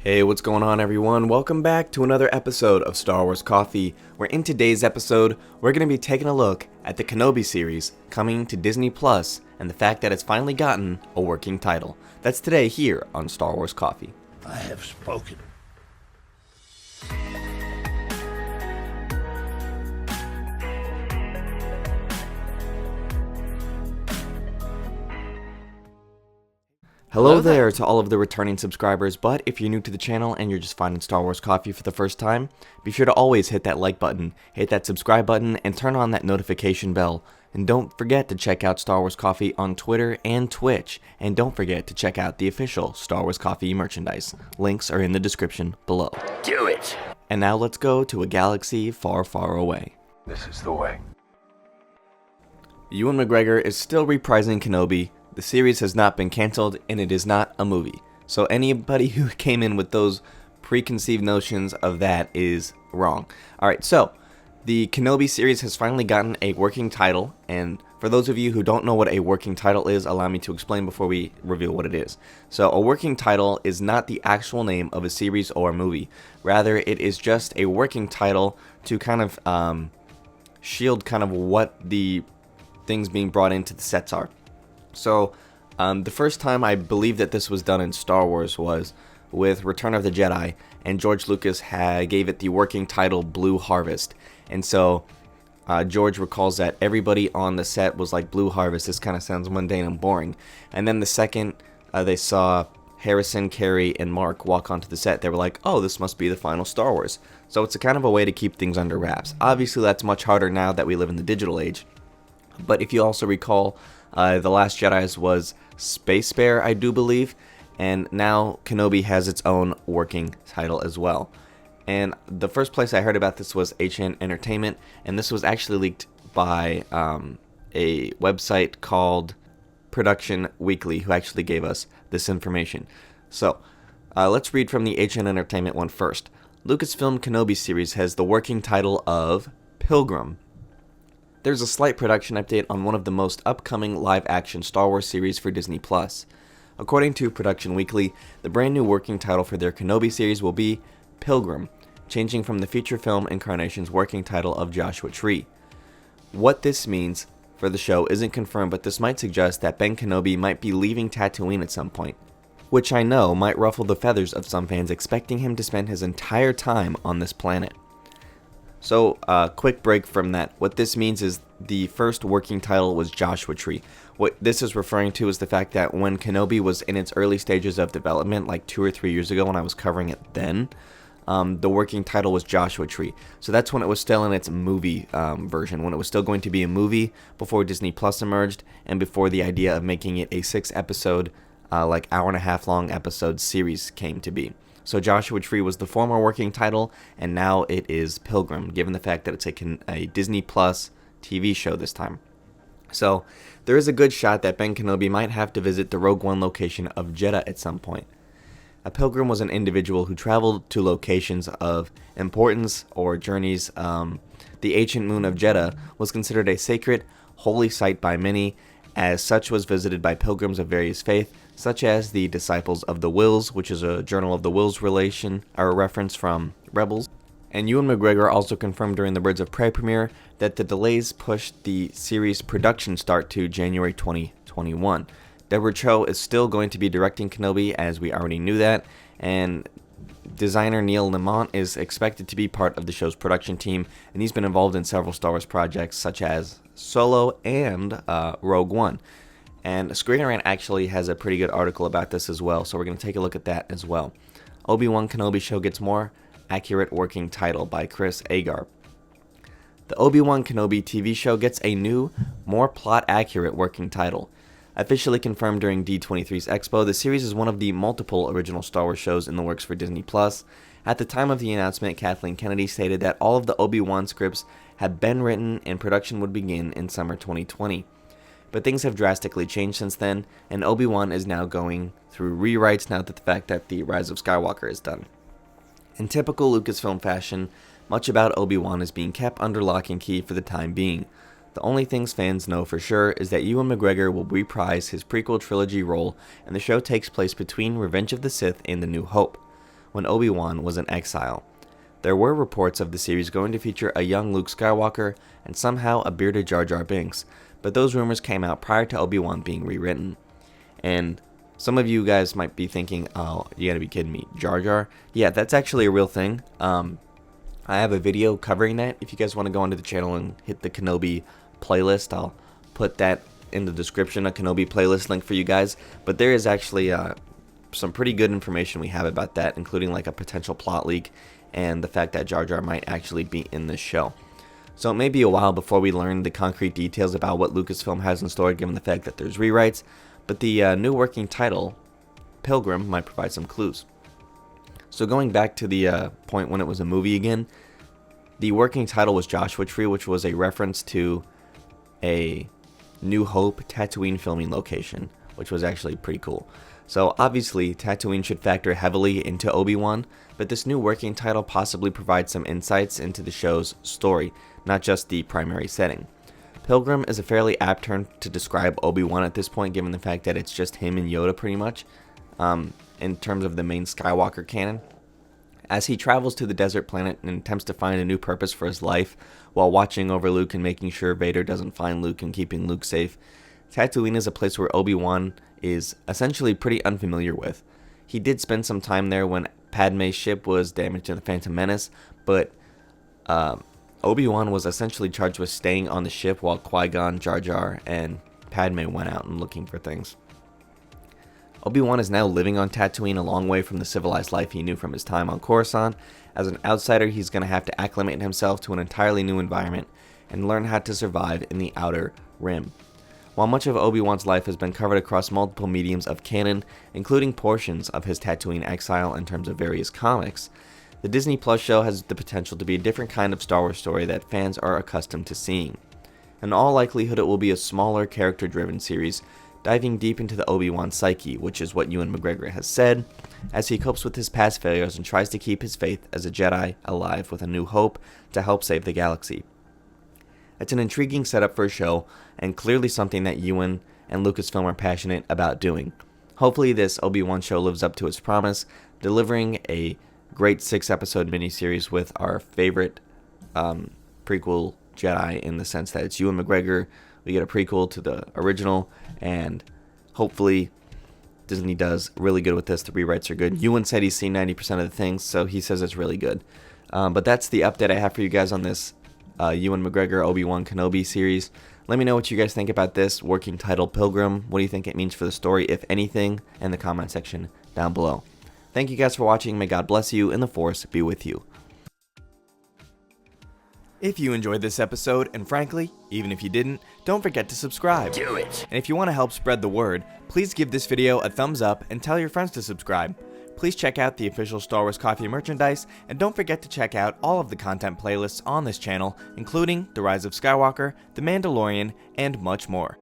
Hey, what's going on everyone? Welcome back to another episode of Star Wars Coffee, where in today's episode, we're going to be taking a look at the Kenobi series coming to Disney Plus and the fact that it's finally gotten a working title. That's today here on Star Wars Coffee. I have spoken. Hello there to all of the returning subscribers, but if you're new to the channel and you're just finding Star Wars Coffee for the first time, be sure to always hit that like button, hit that subscribe button, and turn on that notification bell. And don't forget to check out Star Wars Coffee on Twitter and Twitch, and don't forget to check out the official Star Wars Coffee merchandise. Links are in the description below. Do it! And now let's go to a galaxy far, far away. This is the way. Ewan McGregor is still reprising Kenobi. The series has not been cancelled, and it is not a movie. So anybody who came in with those preconceived notions of that is wrong. Alright, so the Kenobi series has finally gotten a working title, and for those of you who don't know what a working title is, allow me to explain before we reveal what it is. So a working title is not the actual name of a series or a movie. Rather, it is just a working title to kind of shield kind of what the things being brought into the sets are. So, the first time I believe that this was done in Star Wars was with Return of the Jedi, and George Lucas gave it the working title Blue Harvest. And so, George recalls that everybody on the set was like, Blue Harvest, this kind of sounds mundane and boring. And then the second they saw Harrison, Carrie, and Mark walk onto the set, they were like, oh, this must be the final Star Wars. So it's a kind of a way to keep things under wraps. Obviously, that's much harder now that we live in the digital age. But if you also recall, The Last Jedi was Space Bear, I do believe, and now Kenobi has its own working title as well. And the first place I heard about this was HN Entertainment, and this was actually leaked by a website called Production Weekly, who actually gave us this information. So, let's read from the HN Entertainment one first. Lucasfilm Kenobi series has the working title of Pilgrim. There's a slight production update on one of the most upcoming live-action Star Wars series for Disney+. According to Production Weekly, the brand new working title for their Kenobi series will be Pilgrim, changing from the feature film incarnation's working title of Joshua Tree. What this means for the show isn't confirmed, but this might suggest that Ben Kenobi might be leaving Tatooine at some point, which I know might ruffle the feathers of some fans expecting him to spend his entire time on this planet. So, quick break from that. What this means is the first working title was Joshua Tree. What this is referring to is the fact that when Kenobi was in its early stages of development, like 2 or 3 years ago when I was covering it then, the working title was Joshua Tree. So that's when it was still in its movie version, when it was still going to be a movie before Disney Plus emerged, and before the idea of making it a 6-episode, like hour-and-a-half long episode series came to be. So Joshua Tree was the former working title, and now it is Pilgrim, given the fact that it's a Disney Plus TV show this time. So there is a good shot that Ben Kenobi might have to visit the Rogue One location of Jeddah at some point. A pilgrim was an individual who traveled to locations of importance or journeys. The ancient moon of Jeddah was considered a sacred, holy site by many, as such was visited by pilgrims of various faiths, such as the Disciples of the Wills, which is a Journal of the Wills reference from Rebels. And Ewan McGregor also confirmed during the Birds of Prey premiere that the delays pushed the series' production start to January 2021. Deborah Cho is still going to be directing Kenobi, as we already knew that, and designer Neil Lamont is expected to be part of the show's production team, and he's been involved in several Star Wars projects such as Solo and Rogue One. And Screen Rant actually has a pretty good article about this as well, so we're going to take a look at that as well. Obi-Wan Kenobi show gets more accurate working title by Chris Agar. The Obi-Wan Kenobi TV show gets a new, more plot-accurate working title. Officially confirmed during D23's Expo, the series is one of the multiple original Star Wars shows in the works for Disney+. At the time of the announcement, Kathleen Kennedy stated that all of the Obi-Wan scripts had been written and production would begin in summer 2020. But things have drastically changed since then, and Obi-Wan is now going through rewrites now that the fact that The Rise of Skywalker is done. In typical Lucasfilm fashion, much about Obi-Wan is being kept under lock and key for the time being. The only things fans know for sure is that Ewan McGregor will reprise his prequel trilogy role, and the show takes place between Revenge of the Sith and The New Hope. when Obi-Wan was in exile. There were reports of the series going to feature a young Luke Skywalker and somehow a bearded Jar Jar Binks, but those rumors came out prior to Obi-Wan being rewritten. And some of you guys might be thinking, oh, you gotta be kidding me, Jar Jar? Yeah, that's actually a real thing. I have a video covering that. If you guys want to go onto the channel and hit the Kenobi playlist, I'll put that in the description, a Kenobi playlist link for you guys. But there is actually some pretty good information we have about that, including like a potential plot leak and the fact that Jar Jar might actually be in this show. So it may be a while before we learn the concrete details about what Lucasfilm has in store, given the fact that there's rewrites, but the new working title, Pilgrim, might provide some clues. So going back to the point when it was a movie again, the working title was Joshua Tree, which was a reference to a New Hope Tatooine filming location, which was actually pretty cool. So obviously Tatooine should factor heavily into Obi-Wan, but this new working title possibly provides some insights into the show's story, not just the primary setting. Pilgrim is a fairly apt term to describe Obi-Wan at this point, given the fact that it's just him and Yoda pretty much, in terms of the main Skywalker canon. As he travels to the desert planet and attempts to find a new purpose for his life, while watching over Luke and making sure Vader doesn't find Luke and keeping Luke safe, Tatooine is a place where Obi-Wan is essentially pretty unfamiliar with. He did spend some time there when Padme's ship was damaged in the Phantom Menace, but Obi-Wan was essentially charged with staying on the ship while Qui-Gon, Jar Jar, and Padme went out and looking for things. Obi-Wan is now living on Tatooine, a long way from the civilized life he knew from his time on Coruscant. As an outsider, he's going to have to acclimate himself to an entirely new environment and learn how to survive in the Outer Rim. While much of Obi-Wan's life has been covered across multiple mediums of canon, including portions of his Tatooine exile in terms of various comics, the Disney Plus show has the potential to be a different kind of Star Wars story that fans are accustomed to seeing. In all likelihood, it will be a smaller, character-driven series, diving deep into the Obi-Wan psyche, which is what Ewan McGregor has said, as he copes with his past failures and tries to keep his faith as a Jedi alive with a new hope to help save the galaxy. It's an intriguing setup for a show, and clearly something that Ewan and Lucasfilm are passionate about doing. Hopefully this Obi-Wan show lives up to its promise, delivering a great 6-episode miniseries with our favorite prequel Jedi, in the sense that it's Ewan McGregor. We get a prequel to the original, and hopefully Disney does really good with this. The rewrites are good. Ewan said he's seen 90% of the things, so he says it's really good. But that's the update I have for you guys on this Ewan McGregor Obi-Wan Kenobi series. Let me know what you guys think about this working title, Pilgrim. What do you think it means for the story, if anything, in the comment section down below. Thank you guys for watching. May God bless you and the Force be with you. If you enjoyed this episode, and frankly, even if you didn't, don't forget to subscribe. Do it. And if you want to help spread the word, please give this video a thumbs up and tell your friends to subscribe. Please check out the official Star Wars Coffee merchandise, and don't forget to check out all of the content playlists on this channel, including The Rise of Skywalker, The Mandalorian, and much more.